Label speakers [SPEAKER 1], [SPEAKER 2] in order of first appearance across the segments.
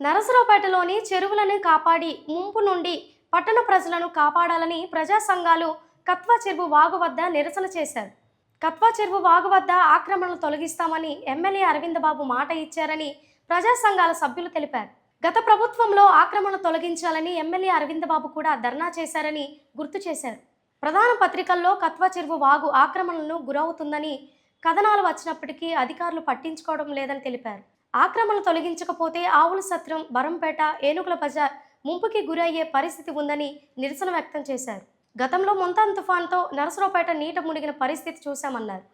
[SPEAKER 1] నరసరావుపేటలోని చెరువులను కాపాడి ముంపు నుండి పట్టణ ప్రజలను కాపాడాలని ప్రజా సంఘాలు కత్వా చెరువు వాగు వద్ద నిరసన చేశారు. కత్వా చెరువు వాగు వద్ద ఆక్రమణలు తొలగిస్తామని ఎమ్మెల్యే అరవింద్ బాబు మాట ఇచ్చారని ప్రజా సంఘాల సభ్యులు తెలిపారు. గత ప్రభుత్వంలో ఆక్రమణలు తొలగించాలని ఎమ్మెల్యే అరవింద్ బాబు కూడా ధర్నా చేశారని గుర్తు చేశారు. ప్రధాన పత్రికల్లో కత్వా చెరువు వాగు ఆక్రమణలను గురవుతుందని కథనాలు వచ్చినప్పటికీ అధికారులు పట్టించుకోవడం లేదని తెలిపారు. ఆక్రమణలు తొలగించకపోతే ఆవుల సత్రం, బరంపేట, ఏనుగుల బజార్ ముంపుకి గురయ్యే పరిస్థితి ఉందని నిరసన వ్యక్తం చేశారు. గతంలో మొంతాన్ తుఫాన్తో నరసరావుపేట నీట మునిగిన పరిస్థితి చూశామన్నారు.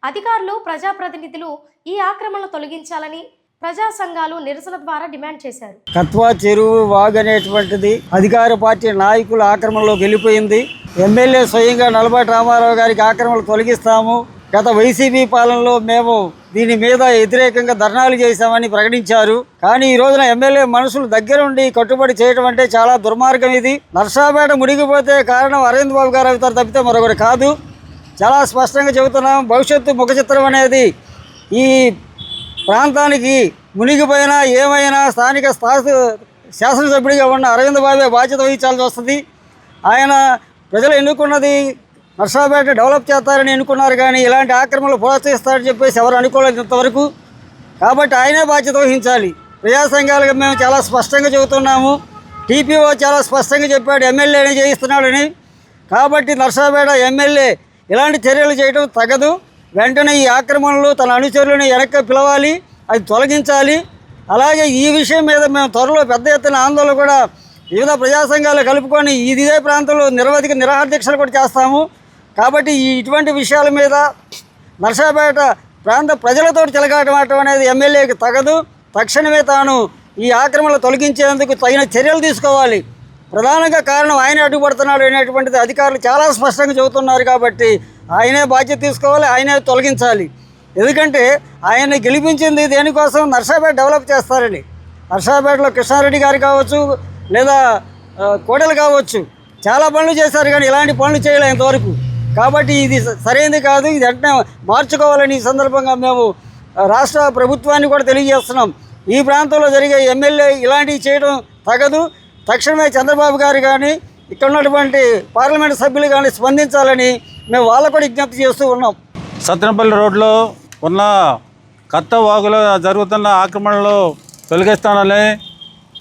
[SPEAKER 1] అధికారులు, ప్రజాప్రతినిధులు ఈ ఆక్రమణలు తొలగించాలని ప్రజా సంఘాలు నిరసన ద్వారా డిమాండ్ చేశారు.
[SPEAKER 2] కత్వా చెరువు వాగు అనేటువంటిది అధికార పార్టీ నాయకుల ఆక్రమణలోకి వెళ్ళిపోయింది. ఎమ్మెల్యే స్వయంగా నలబాటి రామారావు గారికి ఆక్రమణలు తొలగిస్తాము, గత వైసీపీ పాలనలో మేము దీని మీద వ్యతిరేకంగా ధర్నాలు చేశామని ప్రకటించారు. కానీ ఈ రోజున ఎమ్మెల్యే మనుషులు దగ్గరుండి కట్టుబడి చేయడం అంటే చాలా దుర్మార్గం. ఇది నరసరావుపేట మునిగిపోతే కారణం అరవింద్ బాబు గారు అవుతారు తప్పితే మరొకటి కాదు. చాలా స్పష్టంగా చెబుతున్నాం. భవిష్యత్తు ముఖ చిత్రం అనేది ఈ ప్రాంతానికి మునిగిపోయినా ఏమైనా స్థానిక శాసనసభ్యుడిగా ఉన్న అరవింద్ బాబే బాధ్యత వహించాల్సి వస్తుంది. ఆయన ప్రజలు ఎన్నుకున్నది నరసరావుపేట డెవలప్ చేస్తారని ఎన్నుకున్నారు, కానీ ఇలాంటి ఆక్రమణలు ప్రోత్సహిస్తారని చెప్పేసి ఎవరు అనుకోలేదు ఇంతవరకు. కాబట్టి ఆయనే బాధ్యత వహించాలి. ప్రజా సంఘాలుగా మేము చాలా స్పష్టంగా చెబుతున్నాము. టీపీఓ చాలా స్పష్టంగా చెప్పాడు ఎమ్మెల్యేనే చేయిస్తున్నాడని. కాబట్టి నరసరావుపేట ఎమ్మెల్యే ఇలాంటి చర్యలు చేయడం తగదు. వెంటనే ఈ ఆక్రమణలు తన అనుచరులను వెనక్కి పిలవాలి, అది తొలగించాలి. అలాగే ఈ విషయం మీద మేము త్వరలో పెద్ద ఎత్తున ఆందోళన కూడా వివిధ ప్రజా సంఘాలు కలుపుకొని ఇదే ప్రాంతంలో నిరవధిక నిరాహార దీక్షలు కూడా చేస్తాము. కాబట్టి ఇటువంటి విషయాల మీద నరసరావుపేట ప్రాంత ప్రజలతో చెలగాటం అనేది ఎమ్మెల్యేకి తగదు. తక్షణమే తాను ఈ ఆక్రమణలు తొలగించేందుకు తగిన చర్యలు తీసుకోవాలి. ప్రధానంగా కారణం ఆయన అడ్డుపడుతున్నాడు అనేటువంటిది అధికారులు చాలా స్పష్టంగా చెబుతున్నారు. కాబట్టి ఆయనే బాధ్యత తీసుకోవాలి, ఆయనే తొలగించాలి. ఎందుకంటే ఆయన్ని గెలిపించింది దేనికోసం? నరసరావుపేట డెవలప్ చేస్తారని. నరసరావుపేటలో కృష్ణారెడ్డి గారు కావచ్చు, లేదా కోడలు కావచ్చు, చాలా పనులు చేశారు, కానీ ఇలాంటి పనులు చేయలేదు ఇంతవరకు. కాబట్టి ఇది సరైనది కాదు. ఇది వెంటనే మార్చుకోవాలని ఈ సందర్భంగా మేము రాష్ట్ర ప్రభుత్వాన్ని కూడా తెలియజేస్తున్నాం. ఈ ప్రాంతంలో జరిగే ఎమ్మెల్యే ఇలాంటివి చేయడం తగదు. తక్షణమే చంద్రబాబు గారు కానీ ఇక్కడ ఉన్నటువంటి పార్లమెంటు సభ్యులు కానీ స్పందించాలని మేము వాళ్ళకు కూడా విజ్ఞప్తి చేస్తూ ఉన్నాం.
[SPEAKER 3] సత్తెనపల్లి రోడ్లో ఉన్న కత్త వాగులో జరుగుతున్న ఆక్రమణలు తొలగిస్తానని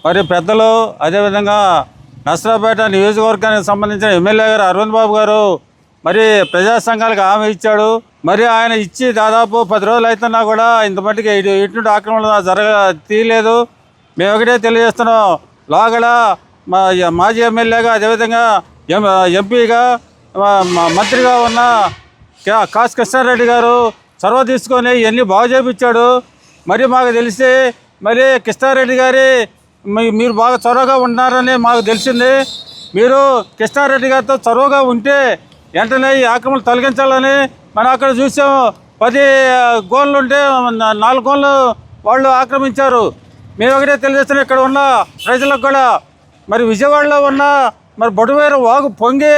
[SPEAKER 3] మరి పెద్దలు, అదేవిధంగా నరసరావుపేట నియోజకవర్గానికి సంబంధించిన ఎమ్మెల్యే గారు అరవింద్ బాబు గారు మరి ప్రజా సంఘాలకు హామీ ఇచ్చాడు. మరి ఆయన ఇచ్చి దాదాపు 10 రోజులు అవుతున్నా కూడా ఇంతమట్టుకి ఇటువంటి ఆక్రమణలు తీయలేదు. మేము ఒకటే తెలియజేస్తున్నాం, లోగడ మాజీ ఎమ్మెల్యేగా, అదేవిధంగా ఎంపీగా, మంత్రిగా ఉన్న కాసు కృష్ణారెడ్డి గారు చొరవ తీసుకొని ఇవన్నీ బాగు చేయించాడు. మరి మాకు తెలిసి మరి కృష్ణారెడ్డి గారి మీరు బాగా చొరవగా ఉన్నారని మాకు తెలిసింది. మీరు కృష్ణారెడ్డి గారితో చొరవగా ఉంటే వెంటనే ఈ ఆక్రమణలు తొలగించాలని మనం అక్కడ చూసాం. 10 గోన్లు ఉంటే 4 గోన్లు వాళ్ళు ఆక్రమించారు. మేము ఒకటే తెలియజేస్తున్నాం ఇక్కడ ఉన్న ప్రజలకు కూడా. మరి విజయవాడలో ఉన్న మరి బొడువేరు వాగు పొంగి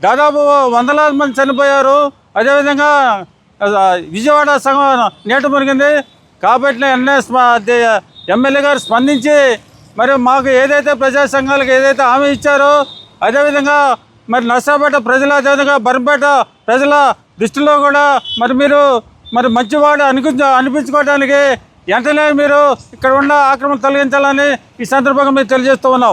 [SPEAKER 3] దాదాపు వందలాది మంది చనిపోయారు. అదేవిధంగా విజయవాడ సగం నీట మునిగింది. కాబట్టి ఎమ్మెల్యే గారు స్పందించి మరి మాకు ఏదైతే ప్రజా సంఘాలకు ఏదైతే హామీ ఇచ్చారో, అదేవిధంగా మరి నరసరావుపేట ప్రజల, అదేవిధంగా బరంపేట ప్రజల దృష్టిలో కూడా మరి మీరు మరి మంచివాడు అనిపించుకోవడానికి వెంటనే మీరు ఇక్కడ ఉన్న ఆక్రమణ తొలగించాలని ఈ సందర్భంగా మేము తెలియజేస్తూ ఉన్నాం.